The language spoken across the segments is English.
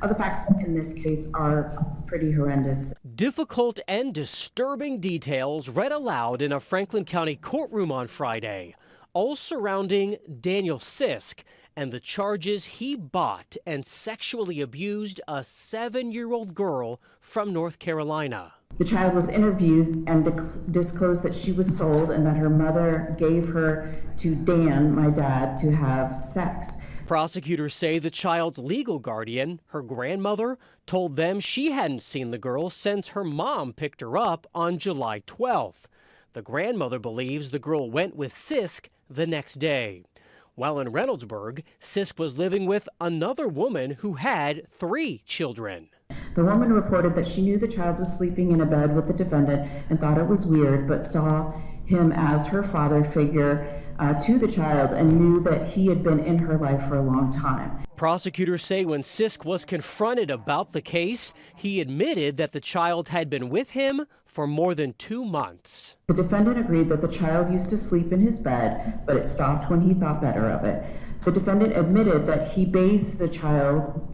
The facts in this case are pretty horrendous. Difficult and disturbing details read aloud in a Franklin County courtroom on Friday, all surrounding Daniel Sisk and the charges he bought and sexually abused a 7-year-old girl from North Carolina. The child was interviewed and disclosed that she was sold and that her mother gave her to Dan, my dad, to have sex. Prosecutors say the child's legal guardian, her grandmother, told them she hadn't seen the girl since her mom picked her up on July 12th. The grandmother believes the girl went with Sisk the next day. While in Reynoldsburg, Sisk was living with another woman who had 3 children. The woman reported that she knew the child was sleeping in a bed with the defendant and thought it was weird, but saw him as her father figure to the child and knew that he had been in her life for a long time. Prosecutors say when Sisk was confronted about the case, he admitted that the child had been with him for more than 2 months. The defendant agreed that the child used to sleep in his bed, but it stopped when he thought better of it. The defendant admitted that he bathes the child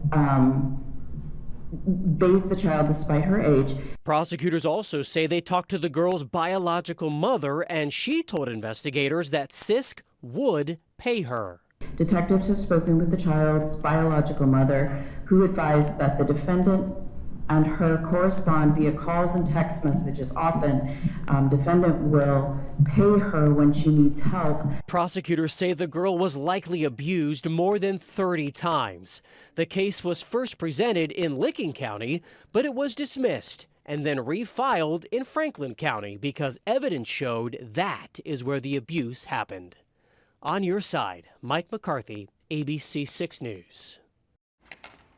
despite her age. Prosecutors also say they talked to the girl's biological mother, and she told investigators that Sisk would pay her. Detectives have spoken with the child's biological mother, who advised that the defendant and her correspond via calls and text messages. Often, defendant will pay her when she needs help. Prosecutors say the girl was likely abused more than 30 times. The case was first presented in Licking County, but it was dismissed and then refiled in Franklin County because evidence showed that is where the abuse happened. On your side, Mike McCarthy, ABC 6 News.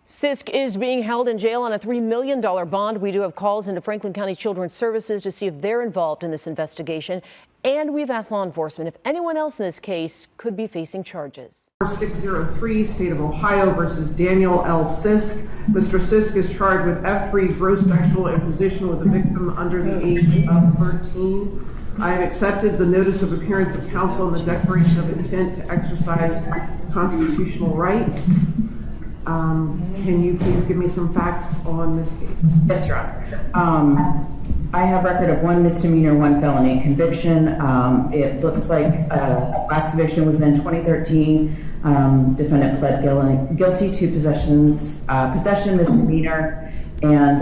Sisk is being held in jail on a $3 million bond. We do have calls into Franklin County Children's Services to see if they're involved in this investigation. And we've asked law enforcement if anyone else in this case could be facing charges. 603, State of Ohio versus Daniel L. Sisk. Mr. Sisk is charged with F3 gross sexual imposition with a victim under the age of 13. I have accepted the notice of appearance of counsel and the declaration of intent to exercise constitutional rights. Can you please give me some facts on this case? Yes, Your Honor. I have record of 1 misdemeanor, 1 felony conviction. It looks like last conviction was in 2013. Defendant pled guilty to possession misdemeanor, and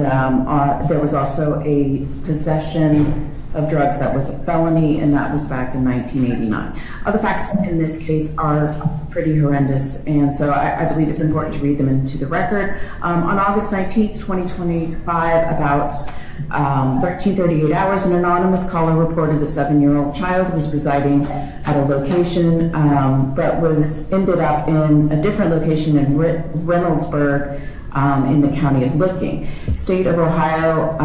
there was also a possession of drugs that was a felony, and that was back in 1989. The facts in this case are pretty horrendous, and so I believe it's important to read them into the record. On August 19th, 2025, about 13:38 hours, an anonymous caller reported a 7-year-old child was residing at a location, but ended up in a different location in Reynoldsburg in the county of Licking. State of Ohio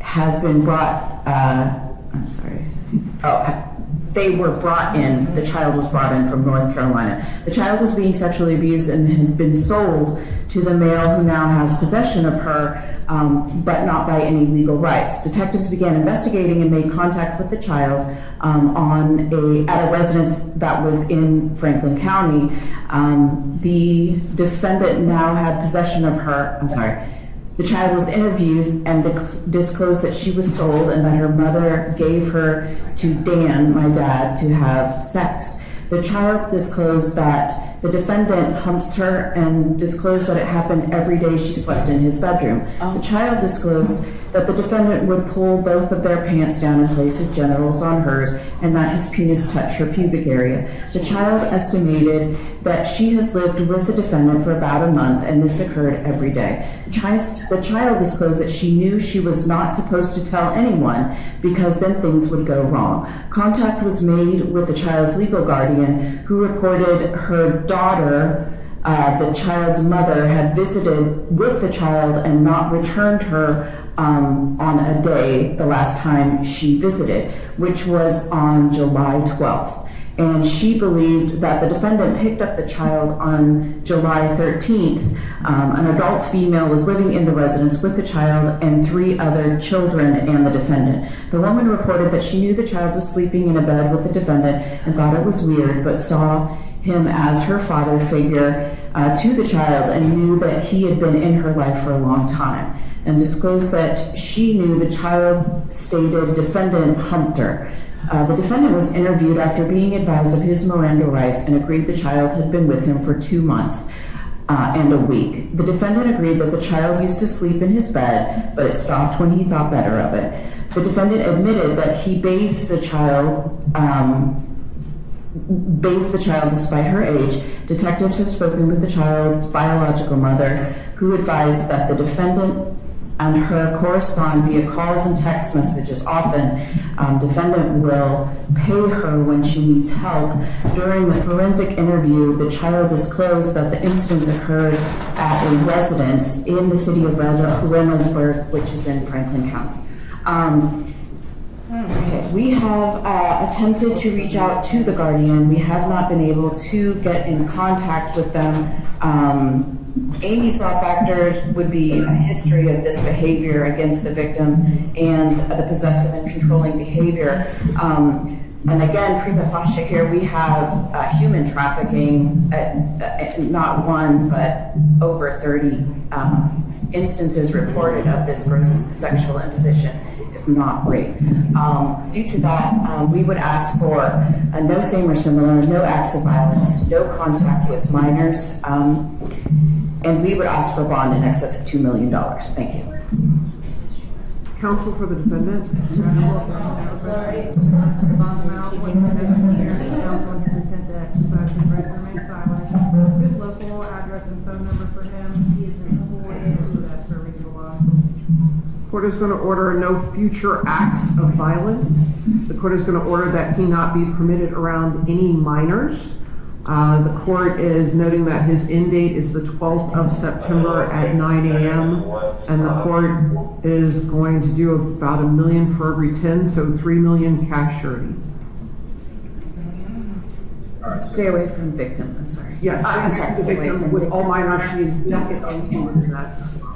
has been brought, they were brought in, the child was brought in from North Carolina. The child was being sexually abused and had been sold to the male who now has possession of her, but not by any legal rights. Detectives began investigating and made contact with the child at a residence that was in Franklin County. The defendant now had possession of her, the child was interviewed and disclosed that she was sold and that her mother gave her to Dan, my dad, to have sex. The child disclosed that the defendant humps her and disclosed that it happened every day she slept in his bedroom. The child disclosed that the defendant would pull both of their pants down and place his genitals on hers and that his penis touched her pubic area. The child estimated that she has lived with the defendant for about a month and this occurred every day. The child disclosed that she knew she was not supposed to tell anyone because then things would go wrong. Contact was made with the child's legal guardian who reported her daughter, the child's mother, had visited with the child and not returned her on a day the last time she visited, which was on July 12th. And she believed that the defendant picked up the child on July 13th. An adult female was living in the residence with the child and 3 other children and the defendant. The woman reported that she knew the child was sleeping in a bed with the defendant and thought it was weird, but saw him as her father figure to the child and knew that he had been in her life for a long time, and disclosed that she knew the child stated defendant humped her. The defendant was interviewed after being advised of his Miranda rights and agreed the child had been with him for 2 months and a week. The defendant agreed that the child used to sleep in his bed, but it stopped when he thought better of it. The defendant admitted that he bathes the child despite her age. Detectives have spoken with the child's biological mother, who advised that the defendant and her correspond via calls and text messages. Often, defendant will pay her when she needs help. During the forensic interview, the child disclosed that the incidents occurred at a residence in the city of Reynoldsburg, which is in Franklin County. Okay. We have attempted to reach out to the guardian. We have not been able to get in contact with them. Amy's law factors would be a history of this behavior against the victim and the possessive and controlling behavior. And again, prima facie here, we have human trafficking, not one, but over 30 instances reported of this gross sexual imposition, if not rape. Due to that, we would ask for no same or similar, no acts of violence, no contact with minors, and we would ask for bond in excess of $2 million. Thank you. Counsel for the defendant. Sorry. Bond amount was counsel and his intent to exercise his right to remain silent. Good local address and phone number for him. He is employed and would ask for a reasonable bond. Court is going to order no future acts of violence. The court is going to order that he not be permitted around any minors. The court is noting that his end date is the 12th of September at 9 a.m. and the court is going to do about $1 million for every 10, so $3 million cash surety. Stay away from victim, I'm sorry. Yes, I'm sorry, the stay away victim from with victim. all minors, she is definitely included in that.